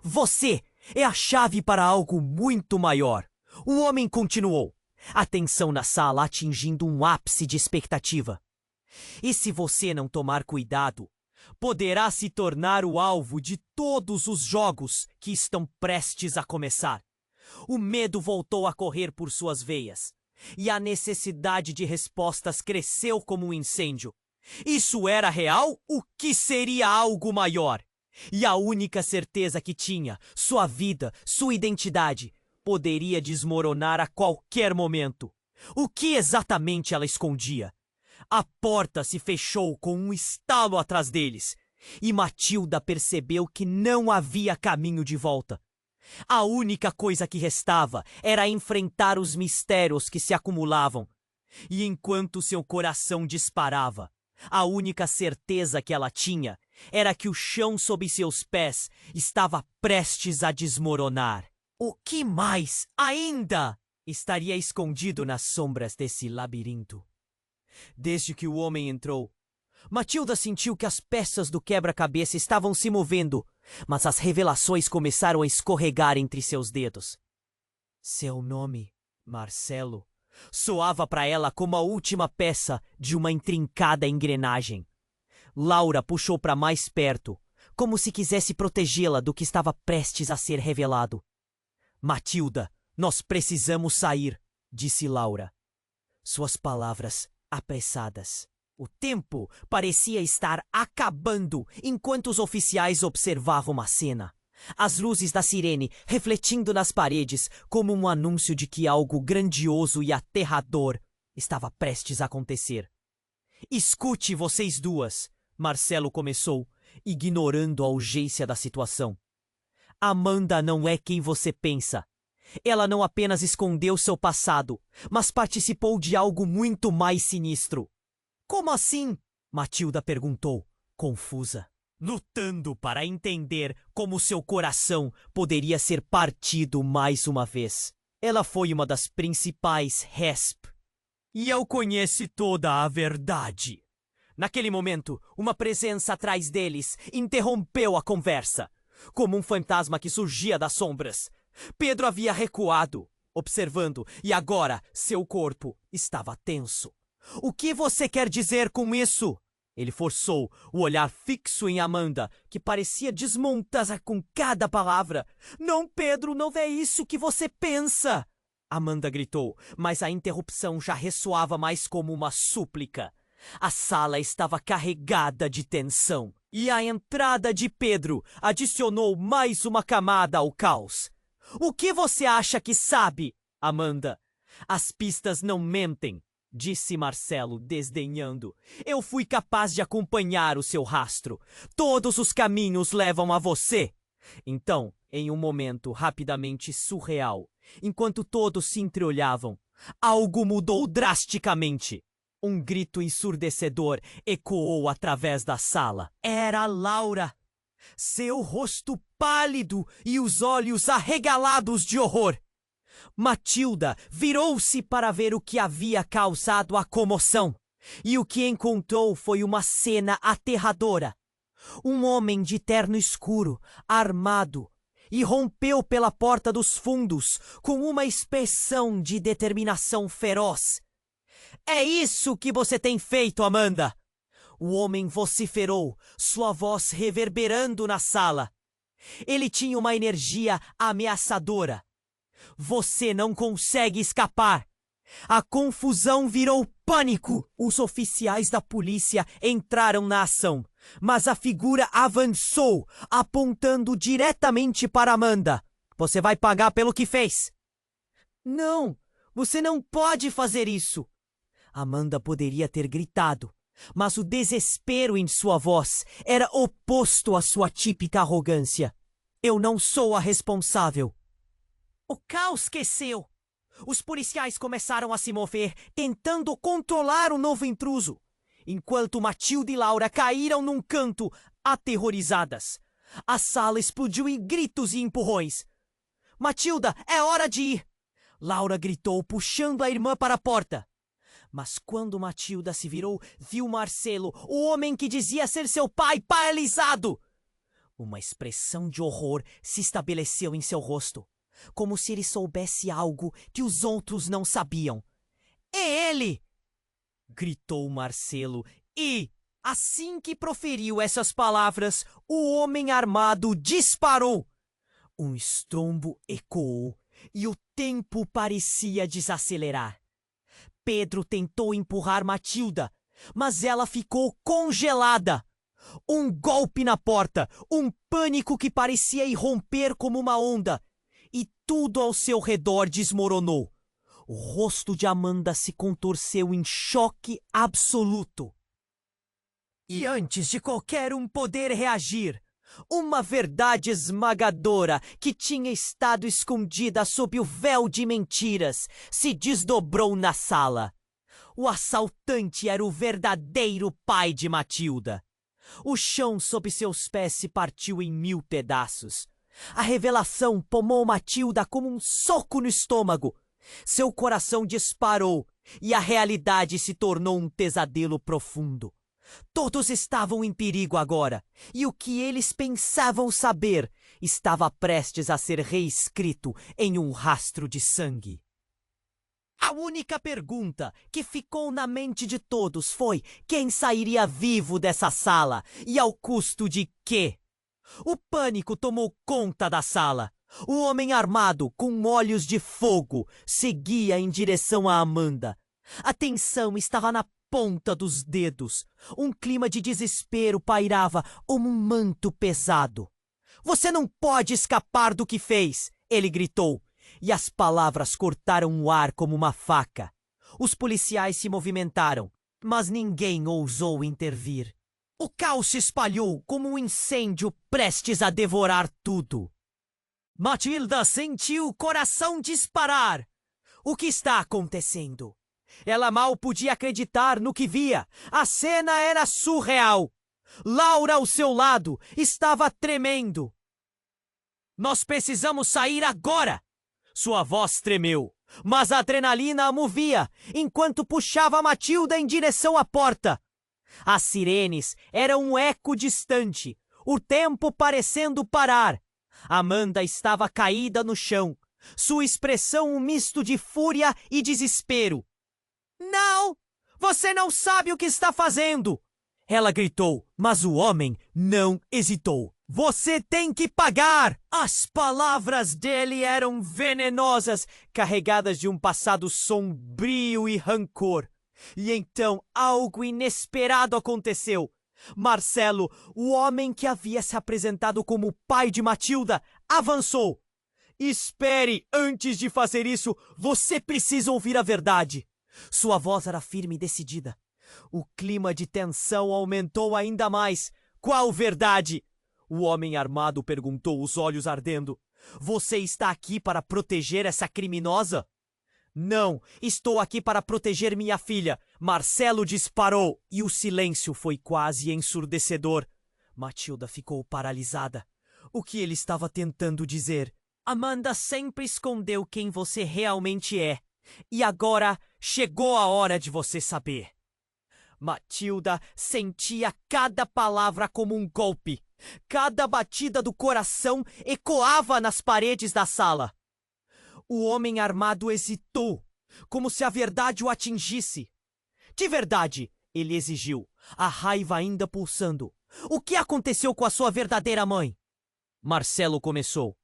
Você é a chave para algo muito maior. O homem continuou, a tensão na sala atingindo um ápice de expectativa. E se você não tomar cuidado, poderá se tornar o alvo de todos os jogos que estão prestes a começar. O medo voltou a correr por suas veias, e a necessidade de respostas cresceu como um incêndio. Isso era real? O que seria algo maior? E a única certeza que tinha, sua vida, sua identidade, poderia desmoronar a qualquer momento. O que exatamente ela escondia? A porta se fechou com um estalo atrás deles, e Matilda percebeu que não havia caminho de volta. A única coisa que restava era enfrentar os mistérios que se acumulavam. E enquanto seu coração disparava, a única certeza que ela tinha era que o chão sob seus pés estava prestes a desmoronar. O que mais ainda estaria escondido nas sombras desse labirinto? Desde que o homem entrou, Matilda sentiu que as peças do quebra-cabeça estavam se movendo, mas as revelações começaram a escorregar entre seus dedos. Seu nome, Marcelo, soava para ela como a última peça de uma intrincada engrenagem. Laura puxou para mais perto, como se quisesse protegê-la do que estava prestes a ser revelado. Matilda, nós precisamos sair, disse Laura. Suas palavras apressadas. O tempo parecia estar acabando enquanto os oficiais observavam a cena. As luzes da sirene refletindo nas paredes como um anúncio de que algo grandioso e aterrador estava prestes a acontecer. Escute, vocês duas, Marcelo começou, ignorando a urgência da situação. Amanda não é quem você pensa. Ela não apenas escondeu seu passado, mas participou de algo muito mais sinistro. Como assim? Matilda perguntou, confusa, lutando para entender como seu coração poderia ser partido mais uma vez. Ela foi uma das principais RESP. E eu conheci toda a verdade. Naquele momento, uma presença atrás deles interrompeu a conversa, como um fantasma que surgia das sombras. Pedro havia recuado, observando, e agora seu corpo estava tenso. O que você quer dizer com isso? Ele forçou o olhar fixo em Amanda, que parecia desmontada com cada palavra. Não, Pedro, não é isso que você pensa! Amanda gritou, mas a interrupção já ressoava mais como uma súplica. A sala estava carregada de tensão, e a entrada de Pedro adicionou mais uma camada ao caos. O que você acha que sabe, Amanda? As pistas não mentem, disse Marcelo, desdenhando. Eu fui capaz de acompanhar o seu rastro. Todos os caminhos levam a você. Então, em um momento rapidamente surreal, enquanto todos se entreolhavam, algo mudou drasticamente. Um grito ensurdecedor ecoou através da sala. Era Laura. Seu rosto pálido e os olhos arregalados de horror. Matilda virou-se para ver o que havia causado a comoção, e o que encontrou foi uma cena aterradora. Um homem de terno escuro, armado, irrompeu pela porta dos fundos com uma expressão de determinação feroz. "É isso que você tem feito, Amanda!" O homem vociferou, sua voz reverberando na sala. Ele tinha uma energia ameaçadora. "Você não consegue escapar!" A confusão virou pânico. Os oficiais da polícia entraram na ação, mas a figura avançou, apontando diretamente para Amanda. "Você vai pagar pelo que fez." "Não, você não pode fazer isso!" Amanda poderia ter gritado, mas o desespero em sua voz era oposto à sua típica arrogância. "Eu não sou a responsável." O caos cresceu. Os policiais começaram a se mover, tentando controlar o novo intruso, enquanto Matilda e Laura caíram num canto, aterrorizadas. A sala explodiu em gritos e empurrões. "Matilda, é hora de ir!" Laura gritou, puxando a irmã para a porta. Mas quando Matilda se virou, viu Marcelo, o homem que dizia ser seu pai, paralisado. Uma expressão de horror se estabeleceu em seu rosto, como se ele soubesse algo que os outros não sabiam. "É ele!" gritou Marcelo e, assim que proferiu essas palavras, o homem armado disparou. Um estrondo ecoou e o tempo parecia desacelerar. Pedro tentou empurrar Matilda, mas ela ficou congelada. Um golpe na porta, um pânico que parecia irromper como uma onda, e tudo ao seu redor desmoronou. O rosto de Amanda se contorceu em choque absoluto. E antes de qualquer um poder reagir, uma verdade esmagadora que tinha estado escondida sob o véu de mentiras se desdobrou na sala. O assaltante era o verdadeiro pai de Matilda. O chão sob seus pés se partiu em 1000 pedaços. A revelação tomou Matilda como um soco no estômago. Seu coração disparou e a realidade se tornou um pesadelo profundo. Todos estavam em perigo agora, e o que eles pensavam saber estava prestes a ser reescrito em um rastro de sangue. A única pergunta que ficou na mente de todos foi quem sairia vivo dessa sala e ao custo de quê? O pânico tomou conta da sala. O homem armado, com olhos de fogo, seguia em direção a Amanda. A tensão estava na ponta dos dedos. Um clima de desespero pairava como um manto pesado. "Você não pode escapar do que fez!" ele gritou, e as palavras cortaram o ar como uma faca. Os policiais se movimentaram, mas ninguém ousou intervir. O caos se espalhou como um incêndio prestes a devorar tudo. Matilda sentiu o coração disparar. O que está acontecendo? Ela mal podia acreditar no que via. A cena era surreal. Laura, ao seu lado, estava tremendo. "Nós precisamos sair agora!" Sua voz tremeu, mas a adrenalina a movia, enquanto puxava Matilda em direção à porta. As sirenes eram um eco distante, o tempo parecendo parar. Amanda estava caída no chão, sua expressão um misto de fúria e desespero. "Não! Você não sabe o que está fazendo!" ela gritou, mas o homem não hesitou. "Você tem que pagar!" As palavras dele eram venenosas, carregadas de um passado sombrio e rancor. E então algo inesperado aconteceu. Marcelo, o homem que havia se apresentado como o pai de Matilda, avançou. "Espere, antes de fazer isso, você precisa ouvir a verdade." Sua voz era firme e decidida. O clima de tensão aumentou ainda mais. "Qual verdade?" O homem armado perguntou, os olhos ardendo. "Você está aqui para proteger essa criminosa?" "Não, estou aqui para proteger minha filha." Marcelo disparou e o silêncio foi quase ensurdecedor. Matilda ficou paralisada. o que ele estava tentando dizer. Amanda sempre escondeu quem você realmente é. E agora chegou a hora de você saber. Matilda sentia cada palavra como um golpe. Cada batida do coração ecoava nas paredes da sala. O homem armado hesitou, como se a verdade o atingisse. De verdade, ele exigiu, a raiva ainda pulsando. O que aconteceu com a sua verdadeira mãe? Marcelo começou,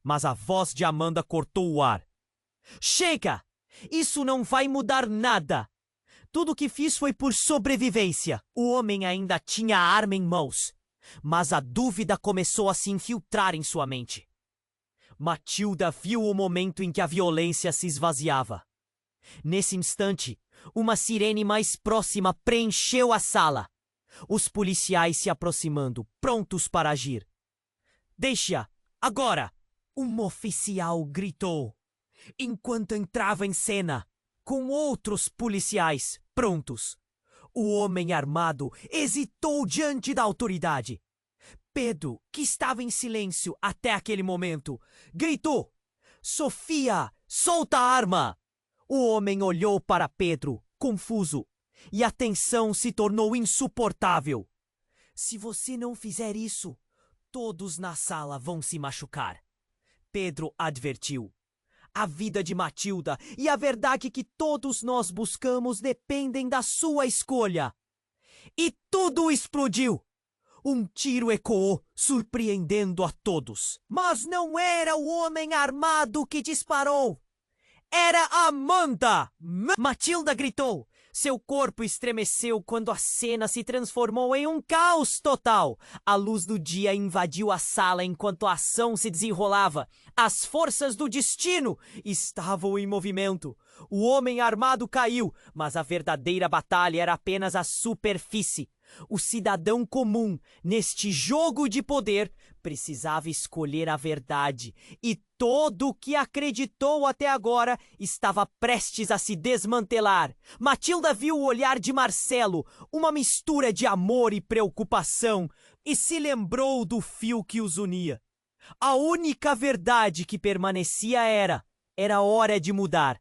mas a voz de Amanda cortou o ar. Chega! Isso não vai mudar nada! Tudo o que fiz foi por sobrevivência. O homem ainda tinha a arma em mãos, mas a dúvida começou a se infiltrar em sua mente. Matilda viu o momento em que a violência se esvaziava. Nesse instante, uma sirene mais próxima preencheu a sala. Os policiais se aproximando, prontos para agir. Deixa, agora! Um oficial gritou, enquanto entrava em cena, com outros policiais prontos. O homem armado hesitou diante da autoridade. Pedro, que estava em silêncio até aquele momento, gritou: Sofia, solta a arma! O homem olhou para Pedro, confuso, e a tensão se tornou insuportável. Se você não fizer isso, todos na sala vão se machucar. Pedro advertiu. A vida de Matilda e a verdade que todos nós buscamos dependem da sua escolha. E tudo explodiu. Um tiro ecoou, surpreendendo a todos. Mas não era o homem armado que disparou. Era Amanda! Matilda gritou. Seu corpo estremeceu quando a cena se transformou em um caos total. A luz do dia invadiu a sala enquanto a ação se desenrolava. As forças do destino estavam em movimento. O homem armado caiu, mas a verdadeira batalha era apenas a superfície. O cidadão comum, neste jogo de poder, precisava escolher a verdade, e todo o que acreditou até agora estava prestes a se desmantelar. Matilda viu o olhar de Marcelo, uma mistura de amor e preocupação, e se lembrou do fio que os unia. A única verdade que permanecia era hora de mudar.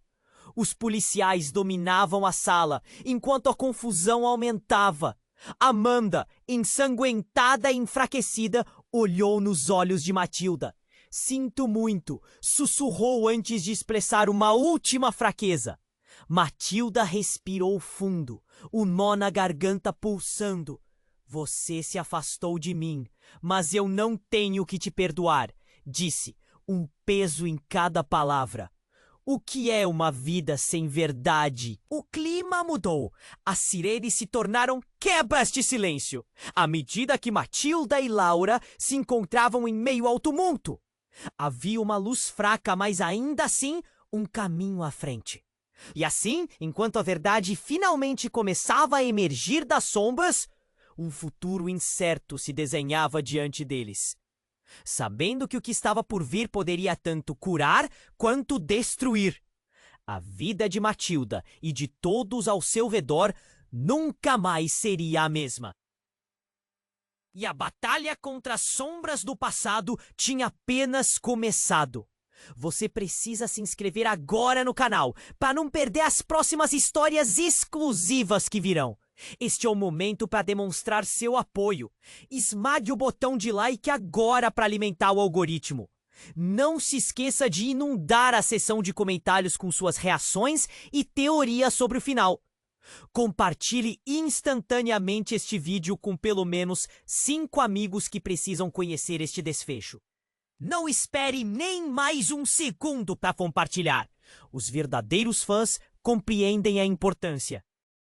Os policiais dominavam a sala, enquanto a confusão aumentava. Amanda, ensanguentada e enfraquecida, olhou nos olhos de Matilda. Sinto muito, sussurrou antes de expressar uma última fraqueza. Matilda respirou fundo, o nó na garganta pulsando. Você se afastou de mim, mas eu não tenho que te perdoar, disse, um peso em cada palavra. O que é uma vida sem verdade? O clima mudou. As sirenes se tornaram quebras de silêncio, à medida que Matilda e Laura se encontravam em meio ao tumulto. Havia uma luz fraca, mas ainda assim um caminho à frente. E assim, enquanto a verdade finalmente começava a emergir das sombras, um futuro incerto se desenhava diante deles. Sabendo que o que estava por vir poderia tanto curar quanto destruir. A vida de Matilda e de todos ao seu redor nunca mais seria a mesma. E a batalha contra as sombras do passado tinha apenas começado. Você precisa se inscrever agora no canal para não perder as próximas histórias exclusivas que virão. Este é o momento para demonstrar seu apoio. Esmague o botão de like agora para alimentar o algoritmo. Não se esqueça de inundar a seção de comentários com suas reações e teorias sobre o final. Compartilhe instantaneamente este vídeo com pelo menos 5 amigos que precisam conhecer este desfecho. Não espere nem mais um segundo para compartilhar. Os verdadeiros fãs compreendem a importância.